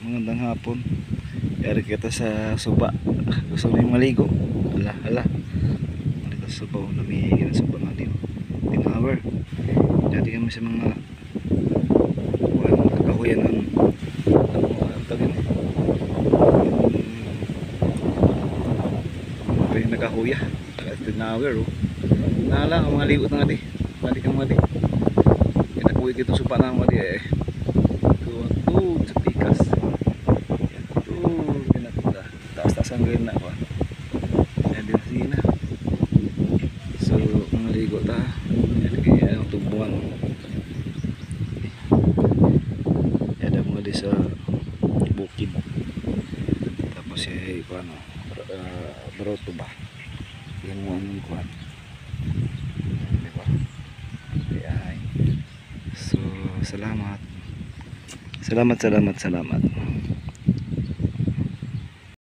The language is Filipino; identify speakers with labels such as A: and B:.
A: Magandang hapon. Yari kita sa suba. Gusto mo yung maligo? Hala. Dito sa suba. Namihingi ng suba nga din. 10 hour. Dati kami sa mga kakahuyan ng tagin eh. Yung nakahuya. 10 hour oh. Nala ang mga ligot nga di. Balik ang mga di. Kinakuwi kito suba na mga di eh. Tuwag sa pikas. Taas-taasan ko yun na ako. Ayan din sina. So mga ligo ta. Ayan kaya ang tubuan. Ayan mga di sa bukid. Tapos eh paano baroto ba yung mga anong kuhan, diba? Ayan. So salamat.